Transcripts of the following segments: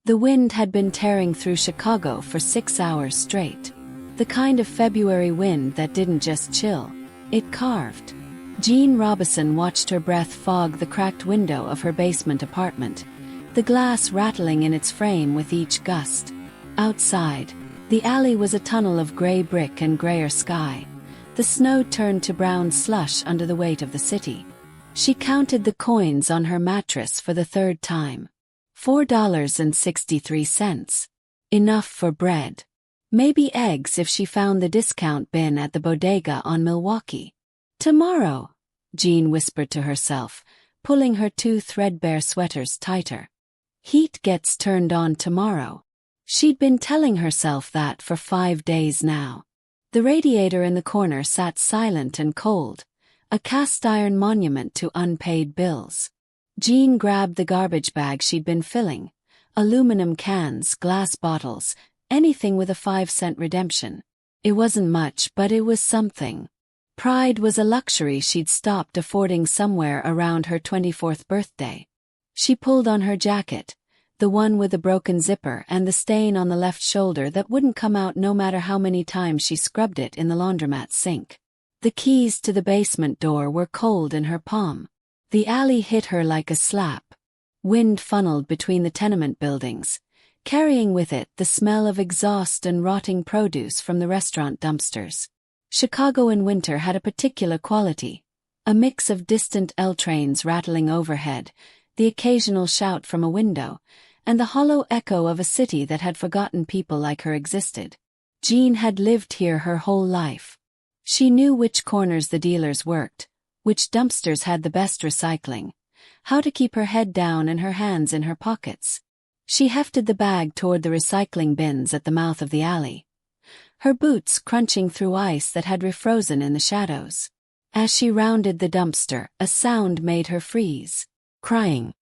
The wind had been tearing through Chicago for 6 hours straight. The kind of February wind that didn't just chill, it carved. Jean Robison watched her breath fog the cracked window of her basement apartment, the glass rattling in its frame with each gust. Outside, the alley was a tunnel of gray brick and grayer sky. The snow turned to brown slush under the weight of the city. She counted the coins on her mattress for the third time. $4.63. Enough for bread. Maybe eggs if she found the discount bin at the bodega on Milwaukee. Tomorrow, Jean whispered to herself, pulling her two threadbare sweaters tighter. Heat gets turned on tomorrow. She'd been telling herself that for 5 days now. The radiator in the corner sat silent and cold, a cast-iron monument to unpaid bills. Jean grabbed the garbage bag she'd been filling, aluminum cans, glass bottles, anything with a 5-cent redemption. It wasn't much, but it was something. Pride was a luxury she'd stopped affording somewhere around her 24th birthday. She pulled on her jacket, the one with the broken zipper and the stain on the left shoulder that wouldn't come out no matter how many times she scrubbed it in the laundromat sink. The keys to the basement door were cold in her palm. The alley hit her like a slap. Wind funneled between the tenement buildings, carrying with it the smell of exhaust and rotting produce from the restaurant dumpsters. Chicago in winter had a particular quality, a mix of distant L trains rattling overhead, the occasional shout from a window, and the hollow echo of a city that had forgotten people like her existed. Jean had lived here her whole life. She knew which corners the dealers worked, which dumpsters had the best recycling, how to keep her head down and her hands in her pockets. She hefted the bag toward the recycling bins at the mouth of the alley, her boots crunching through ice that had refrozen in the shadows. As she rounded the dumpster, a sound made her freeze. Crying.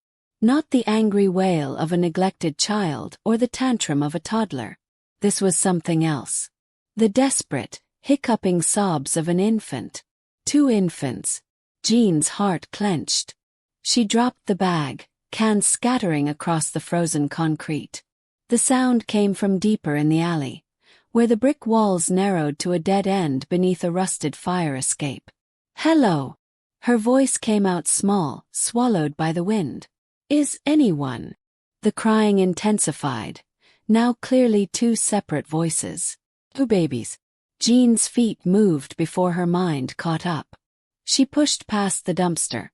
Not the angry wail of a neglected child or the tantrum of a toddler. This was something else. The desperate, hiccuping sobs of an infant. 2 infants. Jean's heart clenched. She dropped the bag, cans scattering across the frozen concrete. The sound came from deeper in the alley, where the brick walls narrowed to a dead end beneath a rusted fire escape. "Hello." Her voice came out small, swallowed by the wind. "Is anyone?" The crying intensified, now clearly 2 separate voices. 2 babies. Jean's feet moved before her mind caught up. She pushed past the dumpster,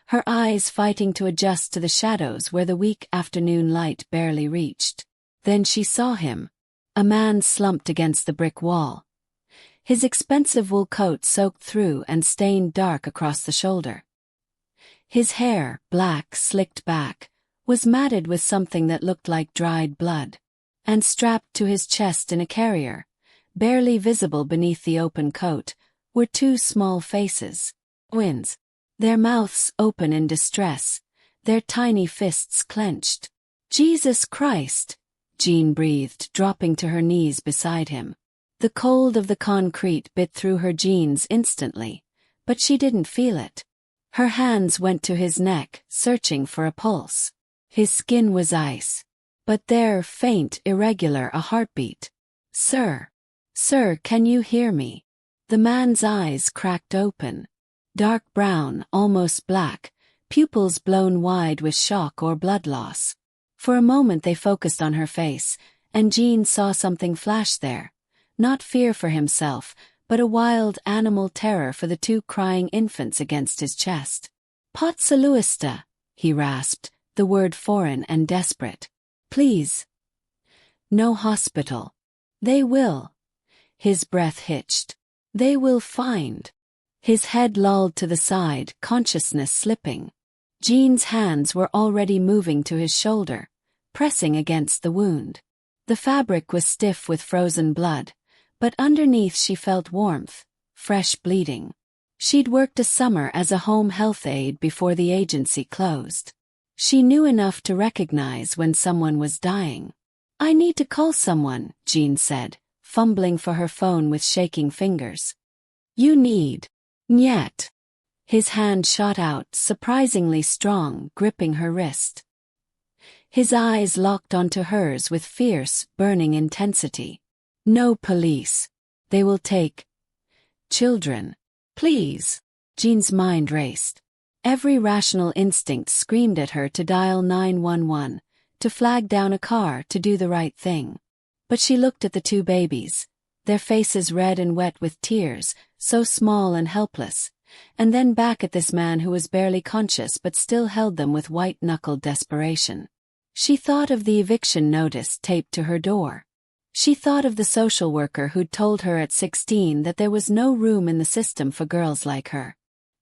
her eyes fighting to adjust to the shadows where the weak afternoon light barely reached. Then she saw him, a man slumped against the brick wall, his expensive wool coat soaked through and stained dark across the shoulder. His hair, black, slicked back, was matted with something that looked like dried blood, and strapped to his chest in a carrier, barely visible beneath the open coat, were 2 small faces. Twins. Their mouths open in distress, their tiny fists clenched. "Jesus Christ," Jean breathed, dropping to her knees beside him. The cold of the concrete bit through her jeans instantly, but she didn't feel it. Her hands went to his neck, searching for a pulse. His skin was ice, but there, faint, irregular, a heartbeat. "Sir. Sir, can you hear me?" The man's eyes cracked open. Dark brown, almost black, pupils blown wide with shock or blood loss. For a moment they focused on her face, and Jean saw something flash there. Not fear for himself, but a wild animal terror for the 2 crying infants against his chest. "Potsaluista," he rasped, the word foreign and desperate. "Please. No hospital. They will." His breath hitched. "They will find." His head lolled to the side, consciousness slipping. Jean's hands were already moving to his shoulder, pressing against the wound. The fabric was stiff with frozen blood, but underneath she felt warmth, fresh bleeding. She'd worked a summer as a home health aide before the agency closed. She knew enough to recognize when someone was dying. "I need to call someone," Jean said, fumbling for her phone with shaking fingers. "You need." "Nyet." His hand shot out, surprisingly strong, gripping her wrist. His eyes locked onto hers with fierce, burning intensity. No police. They will take children. Please. Jean's mind raced. Every rational instinct screamed at her to dial 911, to flag down a car, to do the right thing. But she looked at the two babies, their faces red and wet with tears, so small and helpless, and then back at this man who was barely conscious but still held them with white-knuckled desperation. She thought of the eviction notice taped to her door. She thought of the social worker who'd told her at 16 that there was no room in the system for girls like her.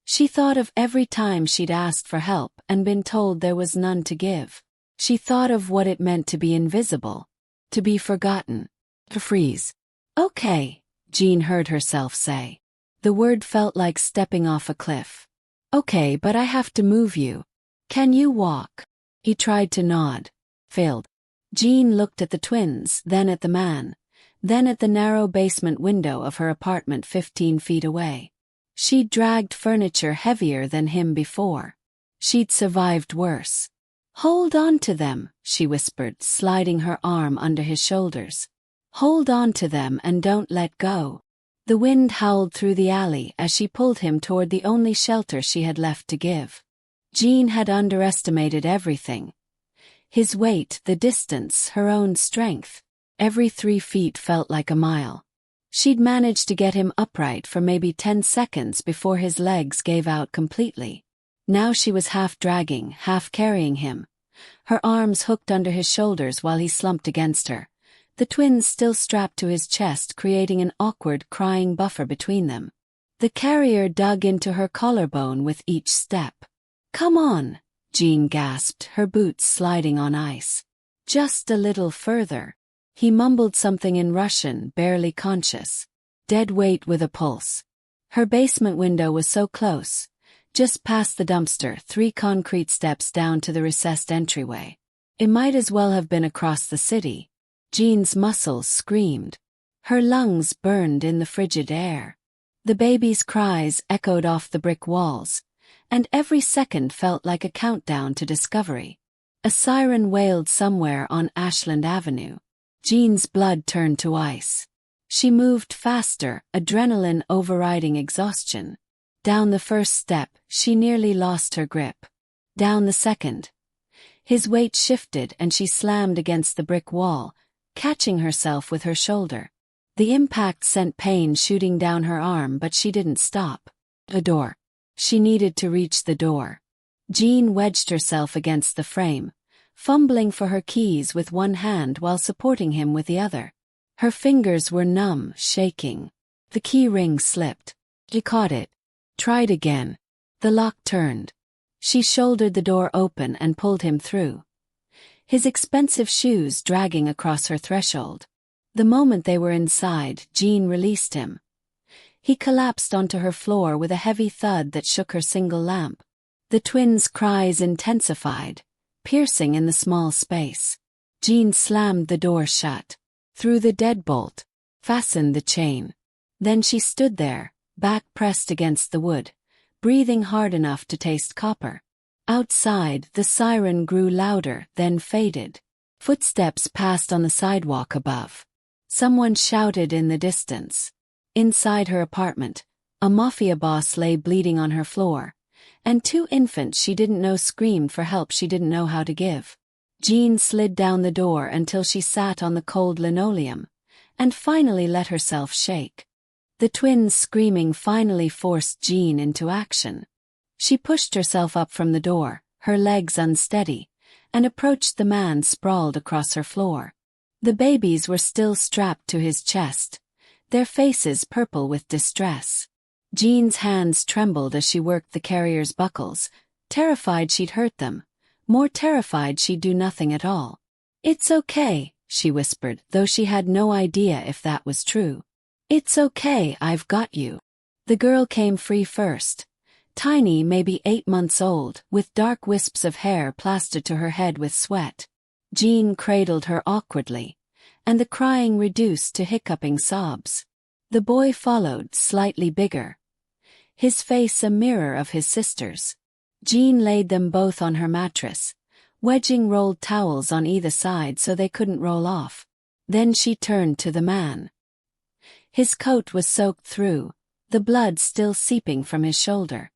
She thought of every time she'd asked for help and been told there was none to give. She thought of what it meant to be invisible, to be forgotten, to freeze. Okay, Jean heard herself say. The word felt like stepping off a cliff. Okay, but I have to move you. Can you walk? He tried to nod. Failed. Jean looked at the twins, then at the man, then at the narrow basement window of her apartment 15 feet away. She'd dragged furniture heavier than him before. She'd survived worse. Hold on to them, she whispered, sliding her arm under his shoulders. Hold on to them and don't let go. The wind howled through the alley as she pulled him toward the only shelter she had left to give. Jean had underestimated everything. His weight, the distance, her own strength. Every 3 feet felt like a mile. She'd managed to get him upright for maybe 10 seconds before his legs gave out completely. Now she was half dragging, half carrying him. Her arms hooked under his shoulders while he slumped against her. The twins still strapped to his chest, creating an awkward, crying buffer between them. The carrier dug into her collarbone with each step. Come on, Jean gasped, her boots sliding on ice. Just a little further. He mumbled something in Russian, barely conscious. Dead weight with a pulse. Her basement window was so close. Just past the dumpster, 3 concrete steps down to the recessed entryway. It might as well have been across the city. Jean's muscles screamed. Her lungs burned in the frigid air. The baby's cries echoed off the brick walls, and every second felt like a countdown to discovery. A siren wailed somewhere on Ashland Avenue. Jean's blood turned to ice. She moved faster, adrenaline overriding exhaustion. Down the first step, she nearly lost her grip. Down the second. His weight shifted and she slammed against the brick wall, catching herself with her shoulder. The impact sent pain shooting down her arm, but she didn't stop. A door. She needed to reach the door. Jean wedged herself against the frame, fumbling for her keys with one hand while supporting him with the other. Her fingers were numb, shaking. The key ring slipped. She caught it. Tried again. The lock turned. She shouldered the door open and pulled him through. His expensive shoes dragging across her threshold. The moment they were inside, Jean released him. He collapsed onto her floor with a heavy thud that shook her single lamp. The twins' cries intensified, piercing in the small space. Jean slammed the door shut, threw the deadbolt, fastened the chain. Then she stood there, back pressed against the wood, breathing hard enough to taste copper. Outside, the siren grew louder, then faded. Footsteps passed on the sidewalk above. Someone shouted in the distance. Inside her apartment, a Mafia boss lay bleeding on her floor, and 2 infants she didn't know screamed for help she didn't know how to give. Jean slid down the door until she sat on the cold linoleum, and finally let herself shake. The twins' screaming finally forced Jean into action. She pushed herself up from the door, her legs unsteady, and approached the man sprawled across her floor. The babies were still strapped to his chest, their faces purple with distress. Jean's hands trembled as she worked the carrier's buckles, terrified she'd hurt them, more terrified she'd do nothing at all. It's okay, she whispered, though she had no idea if that was true. It's okay, I've got you. The girl came free first. Tiny, maybe 8 months old, with dark wisps of hair plastered to her head with sweat. Jean cradled her awkwardly, and the crying reduced to hiccuping sobs. The boy followed, slightly bigger. His face a mirror of his sister's. Jean laid them both on her mattress, wedging rolled towels on either side so they couldn't roll off. Then she turned to the man. His coat was soaked through, the blood still seeping from his shoulder.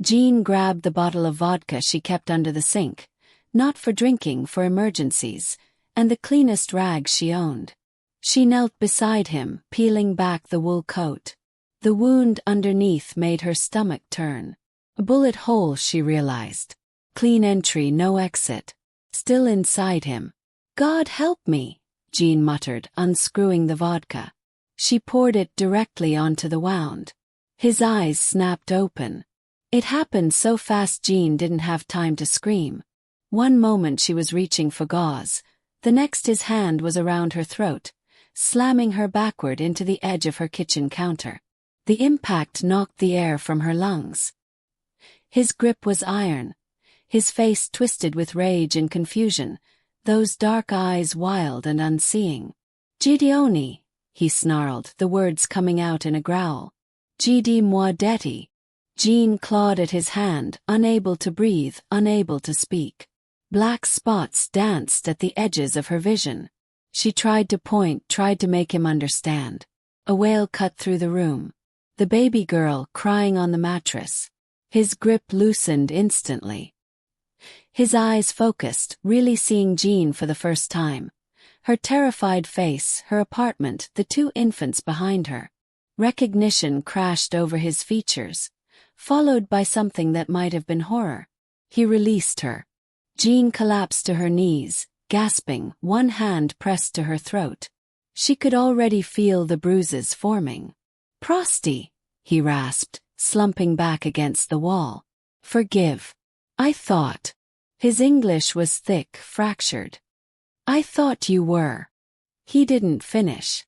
Jean grabbed the bottle of vodka she kept under the sink, not for drinking, for emergencies, and the cleanest rags she owned. She knelt beside him, peeling back the wool coat. The wound underneath made her stomach turn. A bullet hole, she realized. Clean entry, no exit. Still inside him. God help me, Jean muttered, unscrewing the vodka. She poured it directly onto the wound. His eyes snapped open. It happened so fast Jean didn't have time to scream. One moment she was reaching for gauze, the next his hand was around her throat, slamming her backward into the edge of her kitchen counter. The impact knocked the air from her lungs. His grip was iron, his face twisted with rage and confusion, those dark eyes wild and unseeing. Gideone, he snarled, the words coming out in a growl. Gidi-moi detti. Jean clawed at his hand, unable to breathe, unable to speak. Black spots danced at the edges of her vision. She tried to point, tried to make him understand. A wail cut through the room. The baby girl crying on the mattress. His grip loosened instantly. His eyes focused, really seeing Jean for the first time. Her terrified face, her apartment, the two infants behind her. Recognition crashed over his features, followed by something that might have been horror. He released her. Jean collapsed to her knees, gasping, one hand pressed to her throat. She could already feel the bruises forming. Prosty, he rasped, slumping back against the wall. Forgive. I thought. His English was thick, fractured. I thought you were. He didn't finish.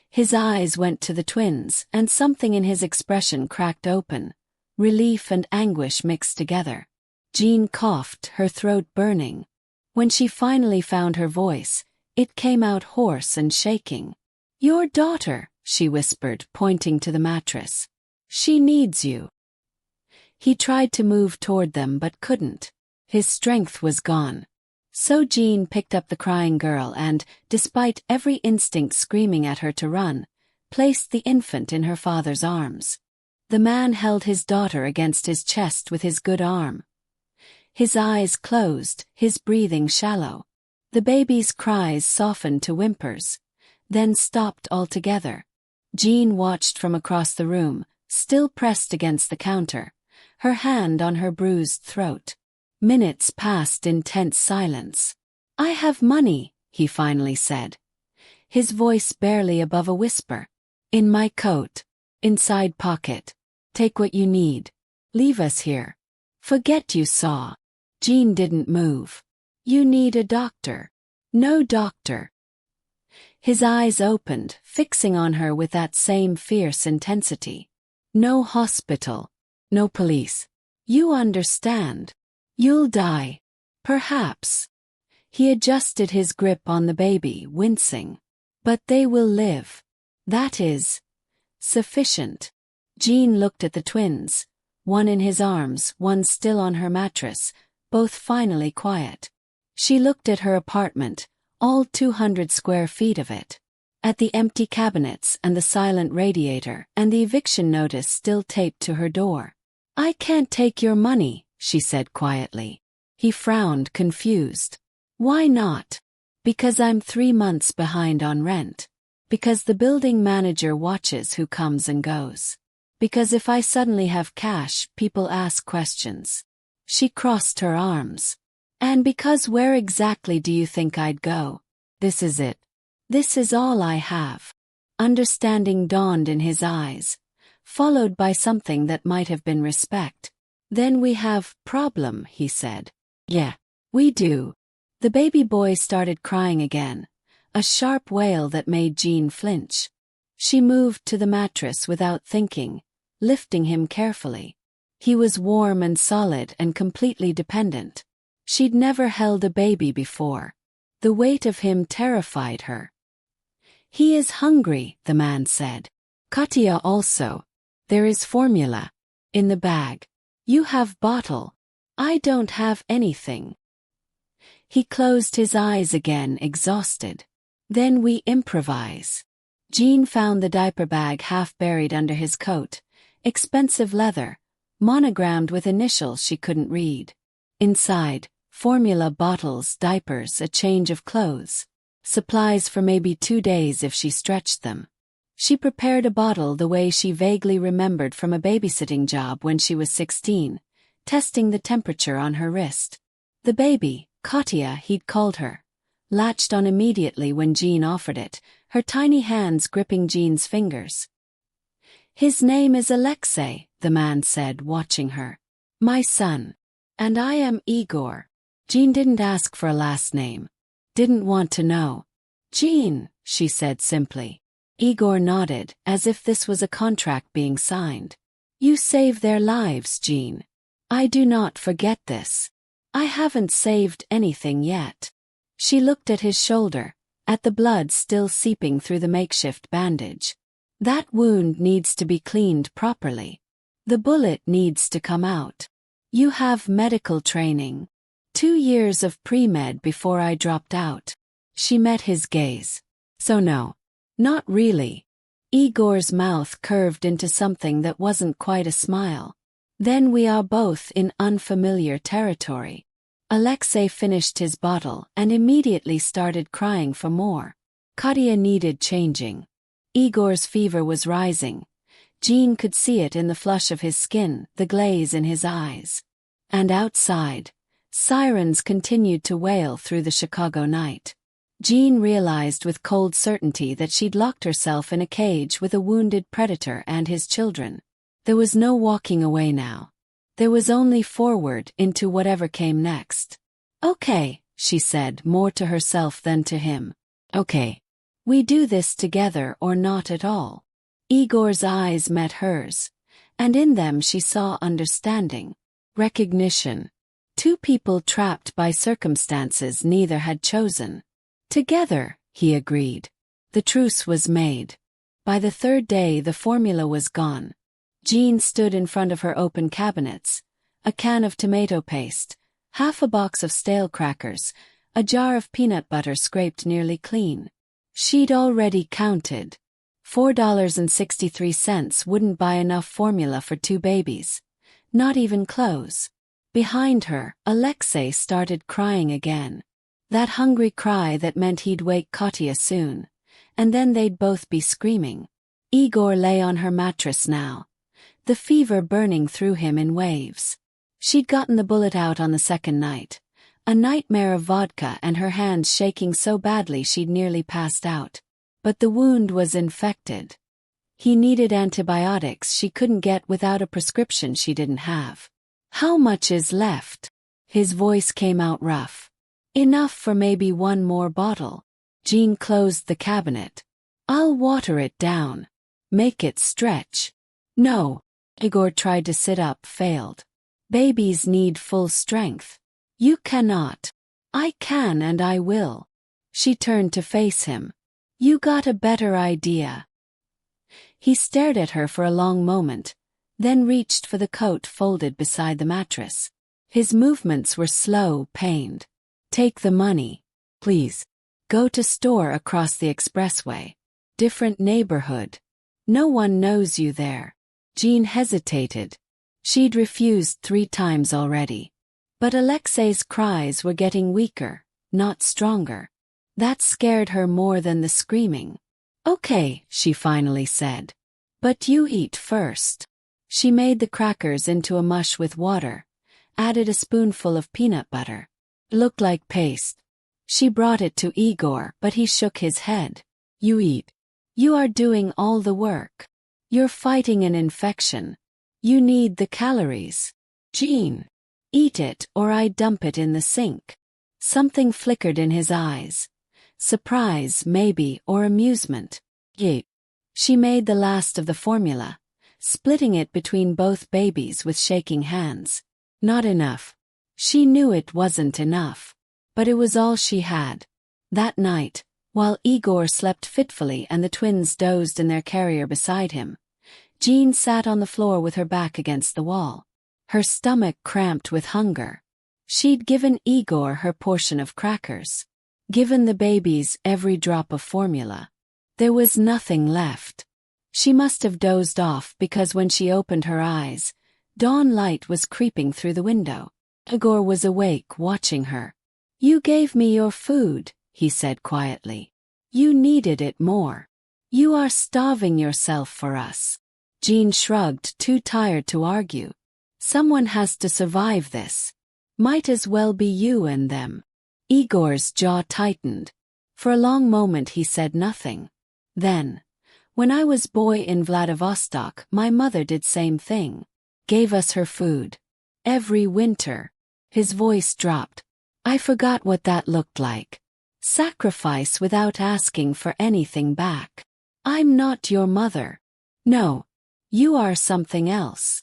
His eyes went to the twins, and something in his expression cracked open. Relief and anguish mixed together. Jean coughed, her throat burning. When she finally found her voice, it came out hoarse and shaking. Your daughter, she whispered, pointing to the mattress. She needs you. He tried to move toward them but couldn't. His strength was gone. So Jean picked up the crying girl and, despite every instinct screaming at her to run, placed the infant in her father's arms. The man held his daughter against his chest with his good arm. His eyes closed, his breathing shallow. The baby's cries softened to whimpers, then stopped altogether. Jean watched from across the room, still pressed against the counter, her hand on her bruised throat. Minutes passed in tense silence. I have money, he finally said. His voice barely above a whisper. In my coat. Inside pocket. Take what you need. Leave us here. Forget you saw. Jean didn't move. You need a doctor. No doctor. His eyes opened, fixing on her with that same fierce intensity. No hospital. No police. You understand. You'll die. Perhaps. He adjusted his grip on the baby, wincing. But they will live. That is sufficient. Jean looked at the twins, one in his arms, one still on her mattress, both finally quiet. She looked at her apartment, all 200 square feet of it. At the empty cabinets and the silent radiator and the eviction notice still taped to her door. I can't take your money, she said quietly. He frowned, confused. Why not? Because I'm 3 months behind on rent. Because the building manager watches who comes and goes. Because if I suddenly have cash, people ask questions. She crossed her arms. And because where exactly do you think I'd go? This is it. This is all I have. Understanding dawned in his eyes, followed by something that might have been respect. Then we have problem, he said. Yeah, we do. The baby boy started crying again, a sharp wail that made Jean flinch. She moved to the mattress without thinking, lifting him carefully. He was warm and solid and completely dependent. She'd never held a baby before. The weight of him terrified her. He is hungry, the man said. Katia also. There is formula. In the bag. You have bottle. I don't have anything. He closed his eyes again, exhausted. Then we improvise. Jean found the diaper bag half buried under his coat. Expensive leather, monogrammed with initials she couldn't read. Inside, formula bottles, diapers, a change of clothes. Supplies for maybe 2 days if she stretched them. She prepared a bottle the way she vaguely remembered from a babysitting job when she was 16, testing the temperature on her wrist. The baby, Katya he'd called her, latched on immediately when Jean offered it, her tiny hands gripping Jean's fingers. "His name is Alexei," the man said, watching her. "My son. And I am Igor." Jean didn't ask for a last name. Didn't want to know. "Jean," she said simply. Igor nodded, as if this was a contract being signed. "You save their lives, Jean. I do not forget this. I haven't saved anything yet." She looked at his shoulder, at the blood still seeping through the makeshift bandage. "That wound needs to be cleaned properly. The bullet needs to come out. You have medical training. 2 years of pre-med before I dropped out." She met his gaze. "So no. Not really." Igor's mouth curved into something that wasn't quite a smile. "Then we are both in unfamiliar territory." Alexei finished his bottle and immediately started crying for more. Katya needed changing. Igor's fever was rising. Jean could see it in the flush of his skin, the glaze in his eyes. And outside, sirens continued to wail through the Chicago night. Jean realized with cold certainty that she'd locked herself in a cage with a wounded predator and his children. There was no walking away now. There was only forward into whatever came next. "Okay," she said, more to herself than to him. "Okay. We do this together or not at all." Igor's eyes met hers, and in them she saw understanding, recognition. Two people trapped by circumstances neither had chosen. "Together," he agreed. The truce was made. By the 3rd day the formula was gone. Jean stood in front of her open cabinets, a can of tomato paste, half a box of stale crackers, a jar of peanut butter scraped nearly clean. She'd already counted. $4.63 wouldn't buy enough formula for 2 babies. Not even clothes. Behind her, Alexei started crying again. That hungry cry that meant he'd wake Katya soon. And then they'd both be screaming. Igor lay on her mattress now, the fever burning through him in waves. She'd gotten the bullet out on the 2nd night. A nightmare of vodka and her hands shaking so badly she'd nearly passed out. But the wound was infected. He needed antibiotics she couldn't get without a prescription she didn't have. "How much is left?" His voice came out rough. "Enough for maybe 1 more bottle." Jean closed the cabinet. "I'll water it down. Make it stretch." "No." Igor tried to sit up, failed. "Babies need full strength. You cannot." "I can and I will." She turned to face him. "You got a better idea." He stared at her for a long moment, then reached for the coat folded beside the mattress. His movements were slow, pained. "Take the money. Please. Go to store across the expressway. Different neighborhood. No one knows you there." Jean hesitated. She'd refused 3 times already. But Alexei's cries were getting weaker, not stronger. That scared her more than the screaming. "Okay," she finally said. "But you eat first." She made the crackers into a mush with water, added a spoonful of peanut butter. Looked like paste. She brought it to Igor, but he shook his head. "You eat. You are doing all the work. You're fighting an infection. You need the calories. Jean. Eat it or I dump it in the sink." Something flickered in his eyes. Surprise, maybe, or amusement. "Yeah." She made the last of the formula, splitting it between both babies with shaking hands. Not enough. She knew it wasn't enough. But it was all she had. That night, while Igor slept fitfully and the twins dozed in their carrier beside him, Jean sat on the floor with her back against the wall. Her stomach cramped with hunger. She'd given Igor her portion of crackers, given the babies every drop of formula. There was nothing left. She must have dozed off because when she opened her eyes, dawn light was creeping through the window. Igor was awake, watching her. "You gave me your food," he said quietly. "You needed it more. You are starving yourself for us." Jean shrugged, too tired to argue. "Someone has to survive this. Might as well be you and them." Igor's jaw tightened. For a long moment he said nothing. Then, "When I was boy in Vladivostok, my mother did same thing. Gave us her food. Every winter." His voice dropped. "I forgot what that looked like. Sacrifice without asking for anything back. I'm not your mother. No, you are something else."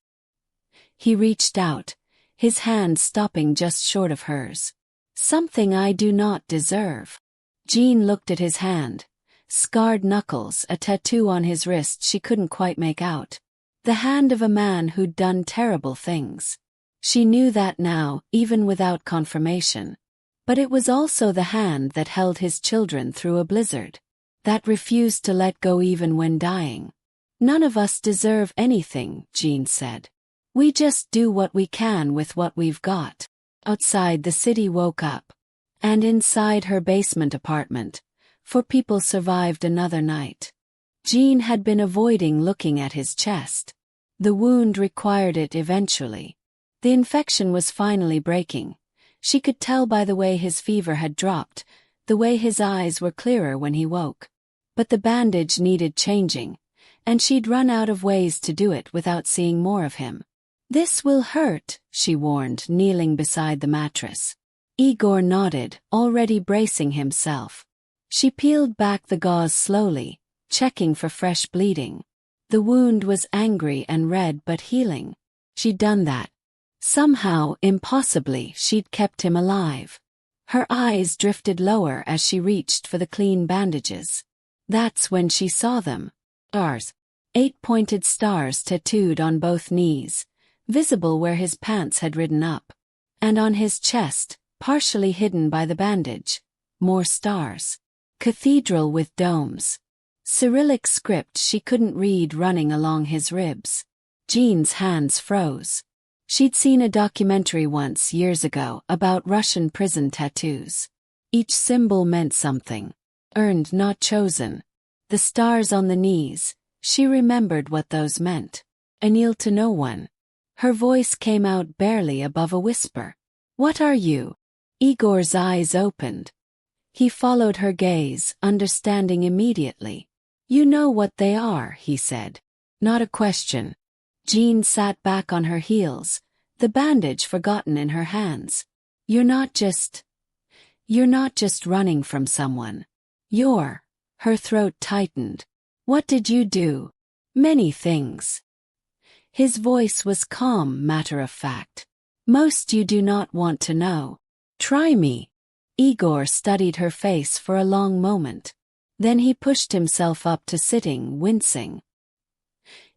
He reached out, his hand stopping just short of hers. "Something I do not deserve." Jean looked at his hand. Scarred knuckles, a tattoo on his wrist she couldn't quite make out. The hand of a man who'd done terrible things. She knew that now, even without confirmation. But it was also the hand that held his children through a blizzard. That refused to let go even when dying. "None of us deserve anything," Jean said. "We just do what we can with what we've got." Outside, the city woke up. And inside her basement apartment, 4 people survived another night. Jean had been avoiding looking at his chest. The wound required it eventually. The infection was finally breaking. She could tell by the way his fever had dropped, the way his eyes were clearer when he woke. But the bandage needed changing, and she'd run out of ways to do it without seeing more of him. "This will hurt," she warned, kneeling beside the mattress. Igor nodded, already bracing himself. She peeled back the gauze slowly, checking for fresh bleeding. The wound was angry and red but healing. She'd done that. Somehow, impossibly, she'd kept him alive. Her eyes drifted lower as she reached for the clean bandages. That's when she saw them. Stars. 8 pointed stars tattooed on both knees, visible where his pants had ridden up. And on his chest, partially hidden by the bandage, more stars. Cathedral with domes. Cyrillic script she couldn't read running along his ribs. Jean's hands froze. She'd seen a documentary once years ago about Russian prison tattoos. Each symbol meant something. Earned, not chosen. The stars on the knees, she remembered what those meant. "I kneel to no one." Her voice came out barely above a whisper. "What are you?" Igor's eyes opened. He followed her gaze, understanding immediately. "You know what they are," he said. Not a question. Jean sat back on her heels, the bandage forgotten in her hands. You're not just running from someone. Her throat tightened. "What did you do?" "Many things." His voice was calm, matter of fact. "Most you do not want to know." "Try me." Igor studied her face for a long moment. Then he pushed himself up to sitting, wincing.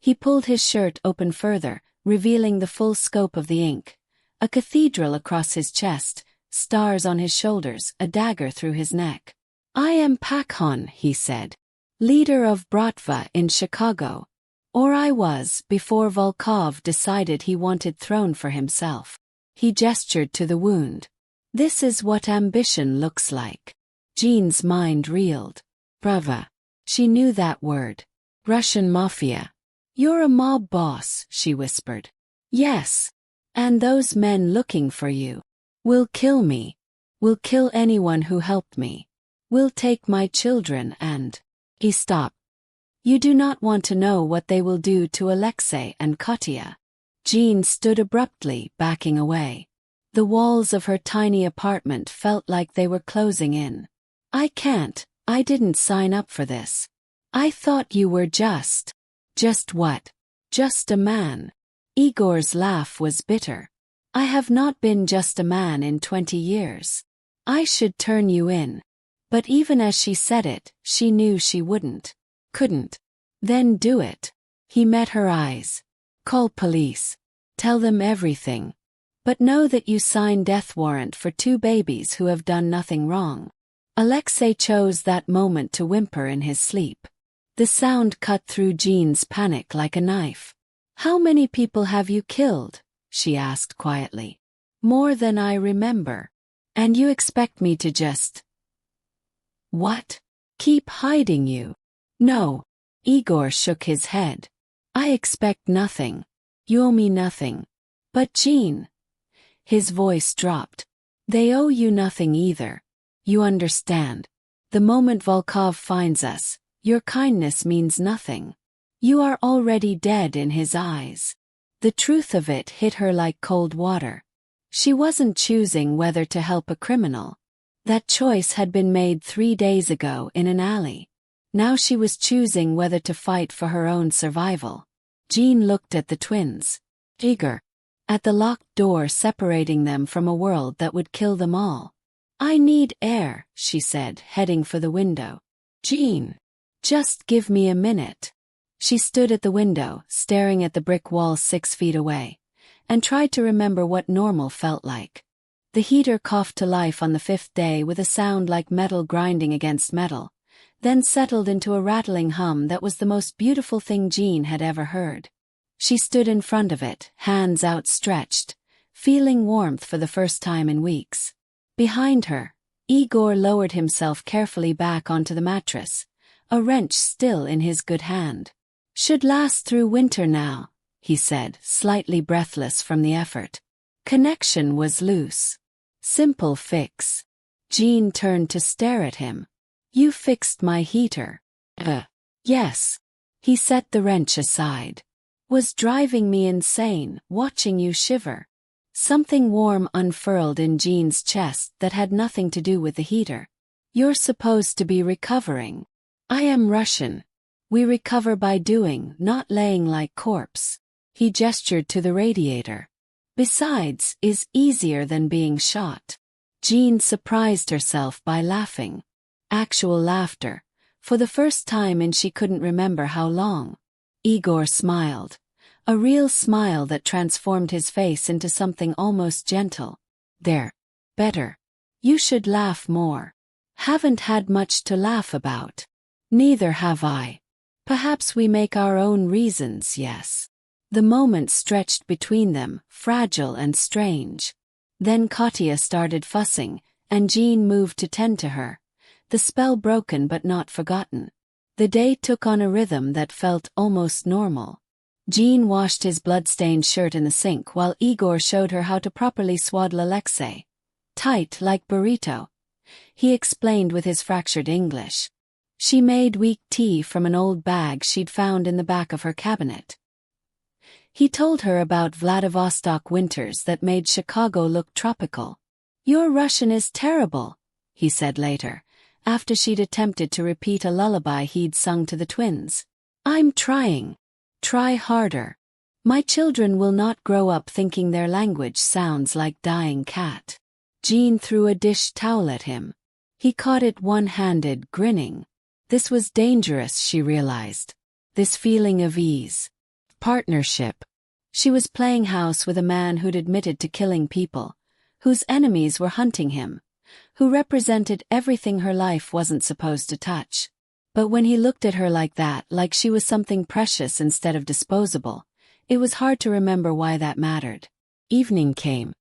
He pulled his shirt open further, revealing the full scope of the ink. A cathedral across his chest, stars on his shoulders, a dagger through his neck. "I am Pakhon," he said. "Leader of Bratva in Chicago. Or I was, before Volkov decided he wanted throne for himself." He gestured to the wound. "This is what ambition looks like." Jean's mind reeled. Bratva. She knew that word. Russian Mafia. "You're a mob boss," she whispered. "Yes. And those men looking for you will kill me. Will kill anyone who helped me. Will take my children and—" He stopped. "You do not want to know what they will do to Alexei and Katya." Jean stood abruptly, backing away. The walls of her tiny apartment felt like they were closing in. "I can't. I didn't sign up for this. I thought you were just..." "Just what?" "Just a man." Igor's laugh was bitter. "I have not been just a man in 20 years. I should turn you in." But even as she said it, she knew she wouldn't. Couldn't. "Then do it." He met her eyes. "Call police. Tell them everything." But know that you sign death warrant for 2 babies who have done nothing wrong. Alexei chose that moment to whimper in his sleep. The sound cut through Jean's panic like a knife. How many people have you killed? She asked quietly. More than I remember. And you expect me to just… What? Keep hiding you? No. Igor shook his head. I expect nothing. You owe me nothing. But Jean… His voice dropped. They owe you nothing either. You understand. The moment Volkov finds us, your kindness means nothing. You are already dead in his eyes. The truth of it hit her like cold water. She wasn't choosing whether to help a criminal. That choice had been made 3 days ago in an alley. Now she was choosing whether to fight for her own survival. Jean looked at the twins. Eager. At the locked door separating them from a world that would kill them all. I need air, she said, heading for the window. Jean. Just give me a minute. She stood at the window, staring at the brick wall 6 feet away, and tried to remember what normal felt like. The heater coughed to life on the 5th day with a sound like metal grinding against metal, then settled into a rattling hum that was the most beautiful thing Jean had ever heard. She stood in front of it, hands outstretched, feeling warmth for the first time in weeks. Behind her, Igor lowered himself carefully back onto the mattress, a wrench still in his good hand. Should last through winter now, he said, slightly breathless from the effort. Connection was loose. Simple fix. Jean turned to stare at him. You fixed my heater. Yes. He set the wrench aside. Was driving me insane, watching you shiver. Something warm unfurled in Jean's chest that had nothing to do with the heater. You're supposed to be recovering. I am Russian. We recover by doing, not laying like corpse. He gestured to the radiator. Besides, is easier than being shot. Jean surprised herself by laughing. Actual laughter, for the first time in she couldn't remember how long. Igor smiled. A real smile that transformed his face into something almost gentle. There. Better. You should laugh more. Haven't had much to laugh about. Neither have I. Perhaps we make our own reasons, yes. The moment stretched between them, fragile and strange. Then Katya started fussing, and Jean moved to tend to her. The spell broken but not forgotten. The day took on a rhythm that felt almost normal. Jean washed his blood-stained shirt in the sink while Igor showed her how to properly swaddle Alexei. Tight like burrito. He explained with his fractured English. She made weak tea from an old bag she'd found in the back of her cabinet. He told her about Vladivostok winters that made Chicago look tropical. Your Russian is terrible, he said later, after she'd attempted to repeat a lullaby he'd sung to the twins. I'm trying. Try harder. My children will not grow up thinking their language sounds like dying cat. Jean threw a dish towel at him. He caught it one-handed, grinning. This was dangerous, she realized. This feeling of ease. Partnership. She was playing house with a man who'd admitted to killing people, whose enemies were hunting him, who represented everything her life wasn't supposed to touch. But when he looked at her like that, like she was something precious instead of disposable, it was hard to remember why that mattered. Evening came.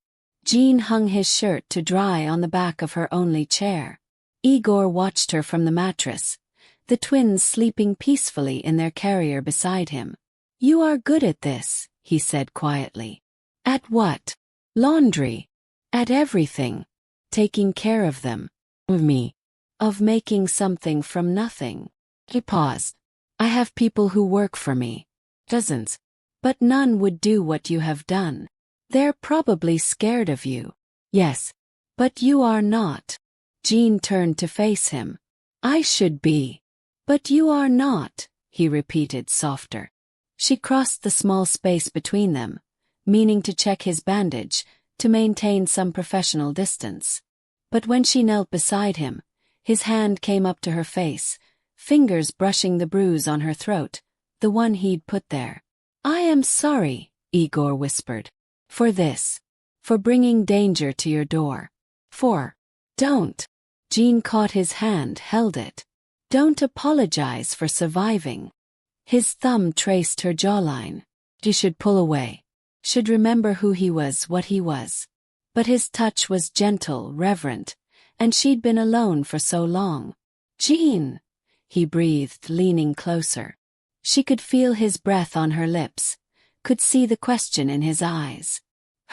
Jean hung his shirt to dry on the back of her only chair. Igor watched her from the mattress, the twins sleeping peacefully in their carrier beside him. You are good at this, he said quietly. At what? Laundry. At everything. Taking care of them. Of me. Of making something from nothing. He paused. I have people who work for me. Dozens. But none would do what you have done. They're probably scared of you. Yes. But you are not. Jean turned to face him. I should be. But you are not, he repeated softer. She crossed the small space between them, meaning to check his bandage, to maintain some professional distance. But when she knelt beside him, his hand came up to her face, fingers brushing the bruise on her throat, the one he'd put there. I am sorry, Igor whispered. For this. For bringing danger to your door. 4. Don't. Jean caught his hand, held it. Don't apologize for surviving. His thumb traced her jawline. She should pull away. Should remember who he was, what he was. But his touch was gentle, reverent, and she'd been alone for so long. Jean, he breathed, leaning closer. She could feel his breath on her lips, could see the question in his eyes.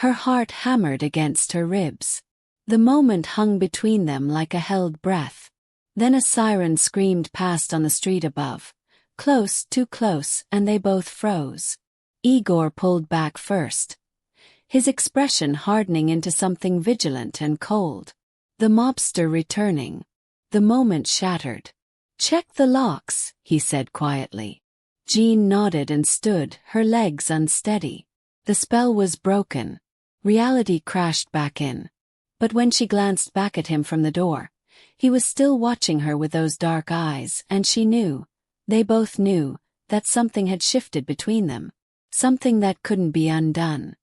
Her heart hammered against her ribs. The moment hung between them like a held breath. Then a siren screamed past on the street above. Close, too close, and they both froze. Igor pulled back first, his expression hardening into something vigilant and cold. The mobster returning. The moment shattered. Check the locks, he said quietly. Jean nodded and stood, her legs unsteady. The spell was broken. Reality crashed back in. But when she glanced back at him from the door, he was still watching her with those dark eyes, and she knew, they both knew, that something had shifted between them. Something that couldn't be undone.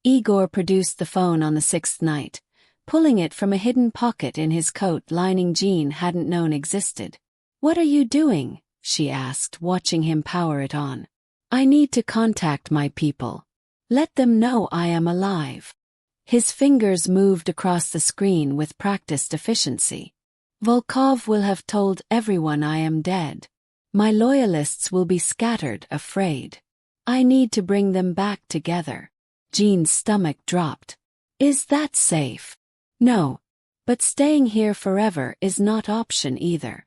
Igor produced the phone on the 6th night, pulling it from a hidden pocket in his coat lining Jean hadn't known existed. What are you doing? She asked, watching him power it on. I need to contact my people. Let them know I am alive. His fingers moved across the screen with practiced efficiency. Volkov will have told everyone I am dead. My loyalists will be scattered, afraid. I need to bring them back together. Jean's stomach dropped. Is that safe? No. But staying here forever is not option either.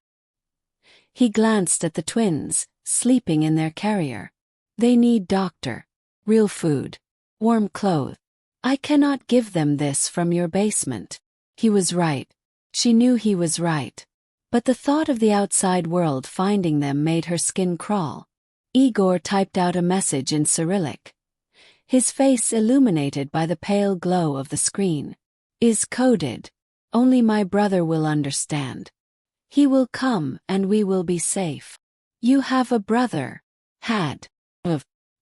He glanced at the twins, sleeping in their carrier. They need doctor. Real food. Warm clothes. I cannot give them this from your basement. He was right. She knew he was right. But the thought of the outside world finding them made her skin crawl. Igor typed out a message in Cyrillic. His face illuminated by the pale glow of the screen. Is coded. Only my brother will understand. He will come and we will be safe. You have a brother. Had.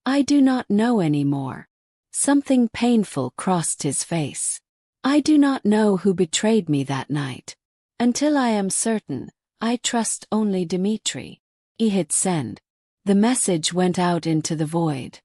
I do not know anymore. Something painful crossed his face. I do not know who betrayed me that night. Until I am certain, I trust only Dmitri. He hit send. The message went out into the void.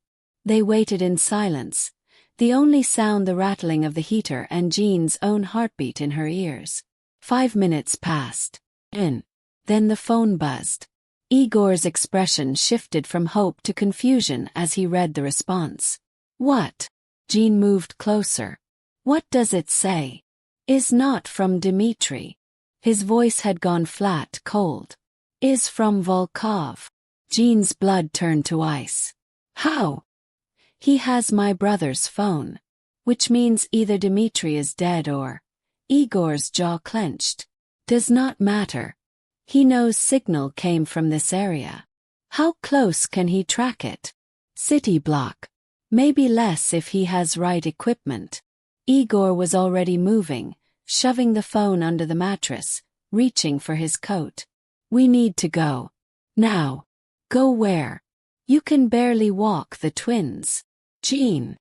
They waited in silence, the only sound the rattling of the heater and Jean's own heartbeat in her ears. 5 minutes passed. Then the phone buzzed. Igor's expression shifted from hope to confusion as he read the response. What? Jean moved closer. What does it say? Is not from Dmitri. His voice had gone flat, cold. Is from Volkov. Jean's blood turned to ice. How? He has my brother's phone. Which means either Dmitri is dead or... Igor's jaw clenched. Does not matter. He knows signal came from this area. How close can he track it? City block. Maybe less if he has right equipment. Igor was already moving, shoving the phone under the mattress, reaching for his coat. We need to go. Now. Go where? You can barely walk, the twins. Jean.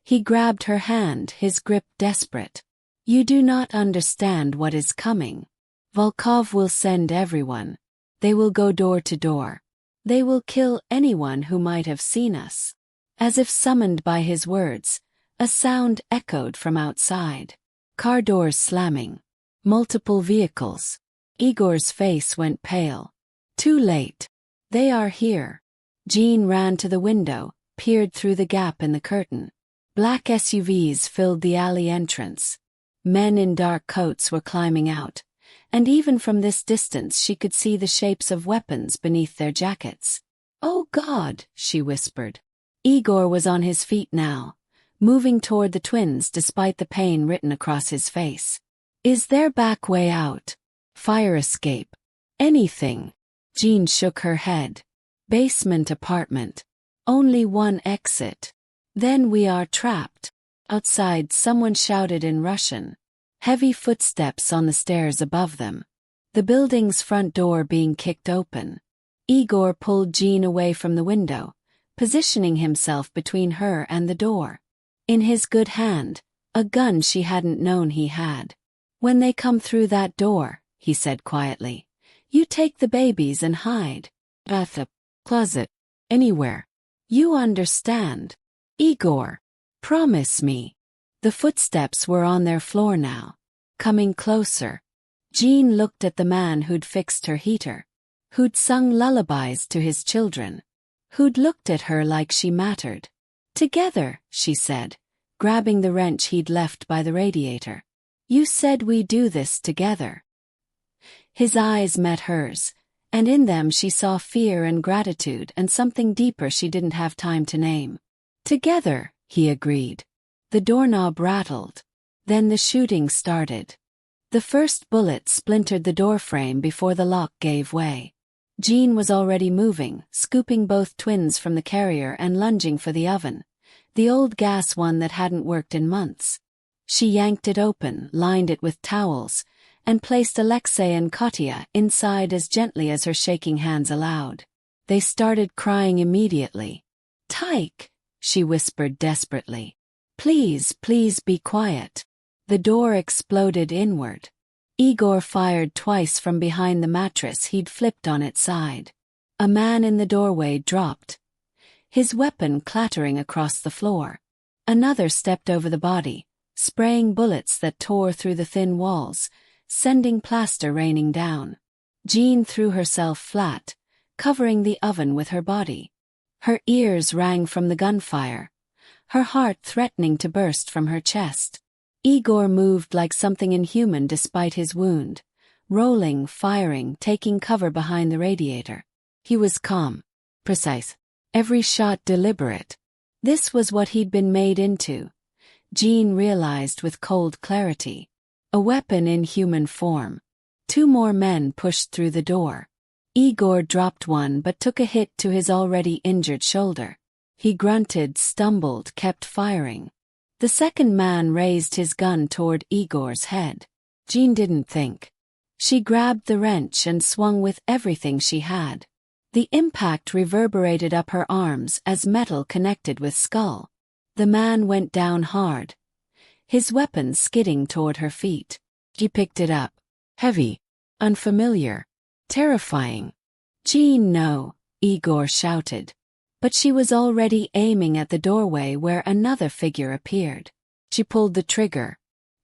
He grabbed her hand, his grip desperate. You do not understand what is coming. Volkov will send everyone. They will go door to door. They will kill anyone who might have seen us. As if summoned by his words, a sound echoed from outside. Car doors slamming. Multiple vehicles. Igor's face went pale. Too late. They are here. Jean ran to the window, peered through the gap in the curtain. Black SUVs filled the alley entrance. Men in dark coats were climbing out, and even from this distance she could see the shapes of weapons beneath their jackets. Oh God, she whispered. Igor was on his feet now, moving toward the twins despite the pain written across his face. Is there back way out? Fire escape? Anything? Jean shook her head. Basement apartment. Only one exit. Then we are trapped. Outside someone shouted in Russian. Heavy footsteps on the stairs above them. The building's front door being kicked open. Igor pulled Jean away from the window, positioning himself between her and the door. In his good hand, A gun she hadn't known he had. "When they come through that door," he said quietly, "you take the babies and hide. At the closet. Anywhere. You understand? Igor. Promise me." The footsteps were on their floor now. Coming closer. Jean looked at the man who'd fixed her heater. Who'd sung lullabies to his children. Who'd looked at her like she mattered. "Together," she said, grabbing the wrench he'd left by the radiator. "You said we do this together." His eyes met hers, and in them she saw fear and gratitude and something deeper she didn't have time to name. "Together," he agreed. The doorknob rattled. Then the shooting started. The first bullet splintered the doorframe before the lock gave way. Jean was already moving, scooping both twins from the carrier and lunging for the oven, the old gas one that hadn't worked in months. She yanked it open, lined it with towels, and placed Alexei and Katya inside as gently as her shaking hands allowed. They started crying immediately. "Tyke," she whispered desperately. "Please, please be quiet." The door exploded inward. Igor fired twice from behind the mattress he'd flipped on its side. A man in the doorway dropped, his weapon clattering across the floor. Another stepped over the body, spraying bullets that tore through the thin walls, sending plaster raining down. Jean threw herself flat, covering the oven with her body. Her ears rang from the gunfire, her heart threatening to burst from her chest. Igor moved like something inhuman despite his wound, rolling, firing, taking cover behind the radiator. He was calm, precise, every shot deliberate. This was what he'd been made into, Jean realized with cold clarity. A weapon in human form. 2 more men pushed through the door. Igor dropped one but took a hit to his already injured shoulder. He grunted, stumbled, kept firing. The second man raised his gun toward Igor's head. Jean didn't think. She grabbed the wrench and swung with everything she had. The impact reverberated up her arms as metal connected with skull. The man went down hard, his weapon skidding toward her feet. She picked it up. Heavy, unfamiliar, terrifying. "Jean, no," Igor shouted. But she was already aiming at the doorway where another figure appeared. She pulled the trigger.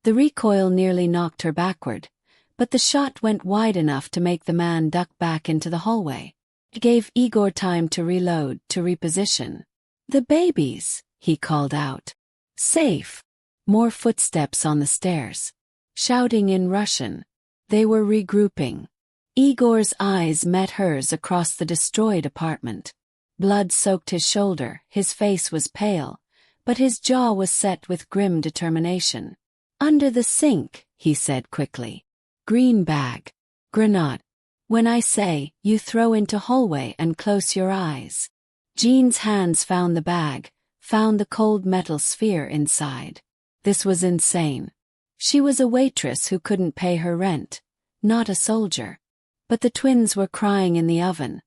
The recoil nearly knocked her backward, but the shot went wide enough to make the man duck back into the hallway. It gave Igor time to reload, to reposition. "The babies," he called out. "Safe." More footsteps on the stairs. Shouting in Russian. They were regrouping. Igor's eyes met hers across the destroyed apartment. Blood soaked his shoulder, his face was pale, but his jaw was set with grim determination. "Under the sink," he said quickly. "Green bag. Grenade. When I say, you throw into hallway and close your eyes." Jean's hands found the bag, found the cold metal sphere inside. This was insane. She was a waitress who couldn't pay her rent, not a soldier. But the twins were crying in the oven,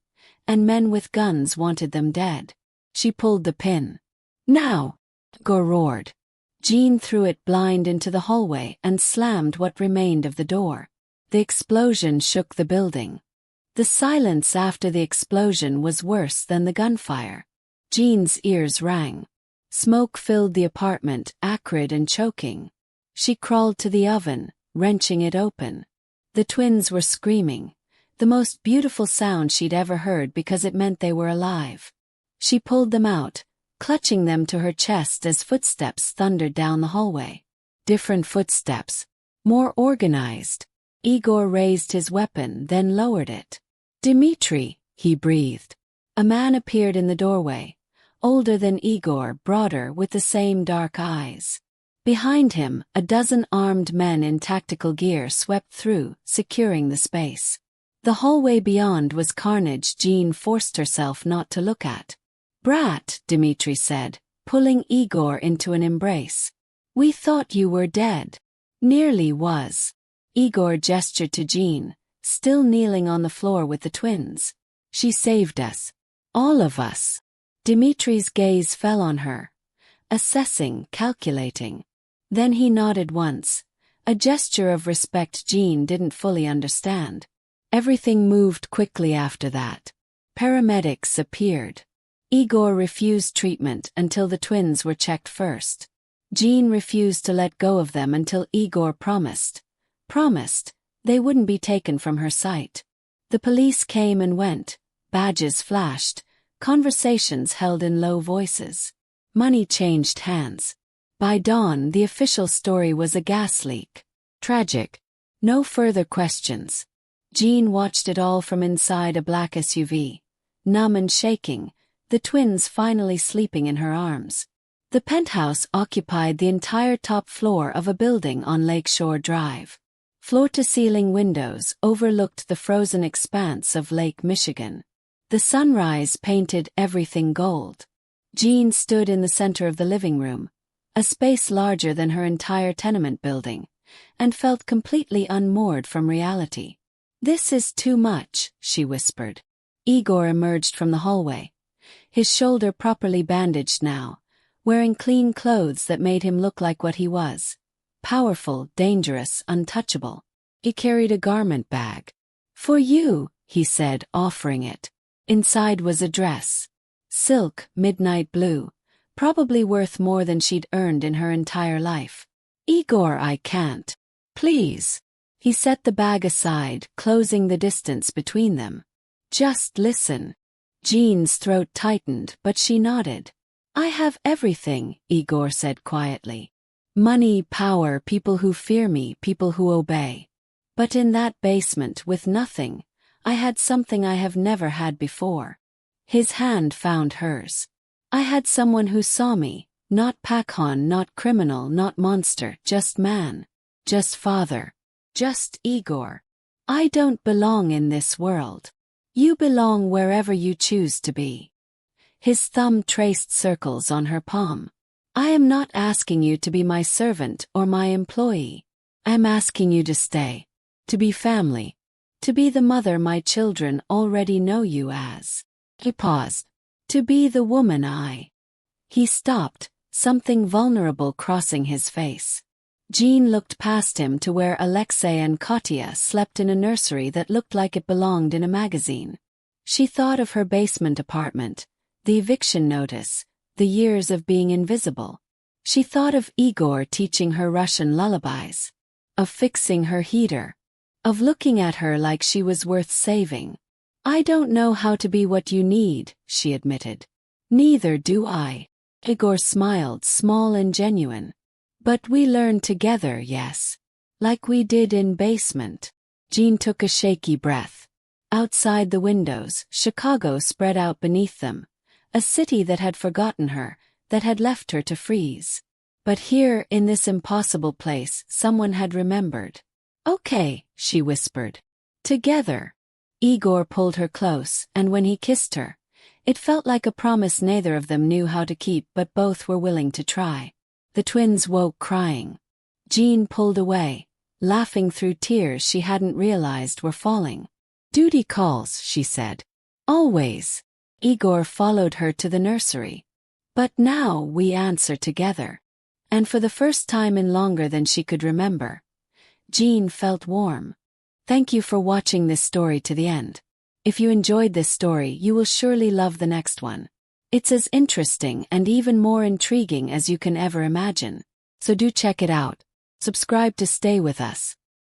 and men with guns wanted them dead. She pulled the pin. "Now!" Igor roared. Jean threw it blind into the hallway and slammed what remained of the door. The explosion shook the building. The silence after the explosion was worse than the gunfire. Jean's ears rang. Smoke filled the apartment, acrid and choking. She crawled to the oven, wrenching it open. The twins were screaming, the most beautiful sound she'd ever heard because it meant they were alive. She pulled them out, clutching them to her chest as footsteps thundered down the hallway. Different footsteps. More organized. Igor raised his weapon, then lowered it. "Dmitri," he breathed. A man appeared in the doorway, older than Igor, broader, with the same dark eyes. Behind him, a dozen armed men in tactical gear swept through, securing the space. The hallway beyond was carnage Jean forced herself not to look at. "Brat," Dmitri said, pulling Igor into an embrace. "We thought you were dead." "Nearly was." Igor gestured to Jean, still kneeling on the floor with the twins. "She saved us. All of us." Dimitri's gaze fell on her, assessing, calculating. Then he nodded once, a gesture of respect Jean didn't fully understand. Everything moved quickly after that. Paramedics appeared. Igor refused treatment until the twins were checked first. Jean refused to let go of them until Igor promised they wouldn't be taken from her sight. The police came and went, badges flashed, conversations held in low voices. Money changed hands. By dawn, the official story was a gas leak. Tragic. No further questions. Jean watched it all from inside a black SUV. Numb and shaking, the twins finally sleeping in her arms. The penthouse occupied the entire top floor of a building on Lakeshore Drive. Floor-to-ceiling windows overlooked the frozen expanse of Lake Michigan. The sunrise painted everything gold. Jean stood in the center of the living room, a space larger than her entire tenement building, and felt completely unmoored from reality. "This is too much," she whispered. Igor emerged from the hallway, his shoulder properly bandaged now, wearing clean clothes that made him look like what he was: powerful, dangerous, untouchable. He carried a garment bag. "For you," he said, offering it. Inside was a dress. Silk, midnight blue, probably worth more than she'd earned in her entire life. "Igor, I can't. Please." He set the bag aside, closing the distance between them. "Just listen." Jean's throat tightened, but she nodded. "I have everything," Igor said quietly. "Money, power, people who fear me, people who obey. But in that basement, with nothing, I had something I have never had before." His hand found hers. "I had someone who saw me, not Pakhon, not criminal, not monster, just man. Just father. Just Igor. I don't belong in this world. You belong wherever you choose to be." His thumb traced circles on her palm. "I am not asking you to be my servant or my employee. I'm asking you to stay. To be family. To be the mother my children already know you as." He paused. "To be the woman I—" He stopped, something vulnerable crossing his face. Jean looked past him to where Alexei and Katya slept in a nursery that looked like it belonged in a magazine. She thought of her basement apartment, the eviction notice, the years of being invisible. She thought of Igor teaching her Russian lullabies, of fixing her heater, of looking at her like she was worth saving. "I don't know how to be what you need," she admitted. "Neither do I." Igor smiled, small and genuine. "But we learn together, yes? Like we did in basement." Jean took a shaky breath. Outside the windows, Chicago spread out beneath them, a city that had forgotten her, that had left her to freeze. But here, in this impossible place, someone had remembered. "Okay," she whispered. "Together." Igor pulled her close, and when he kissed her, it felt like a promise neither of them knew how to keep, but both were willing to try. The twins woke crying. Jean pulled away, laughing through tears she hadn't realized were falling. "Duty calls," she said. "Always." Igor followed her to the nursery. "But now we answer together." And for the first time in longer than she could remember, Jean felt warm. Thank you for watching this story to the end. If you enjoyed this story, you will surely love the next one. It's as interesting and even more intriguing as you can ever imagine. So do check it out. Subscribe to stay with us.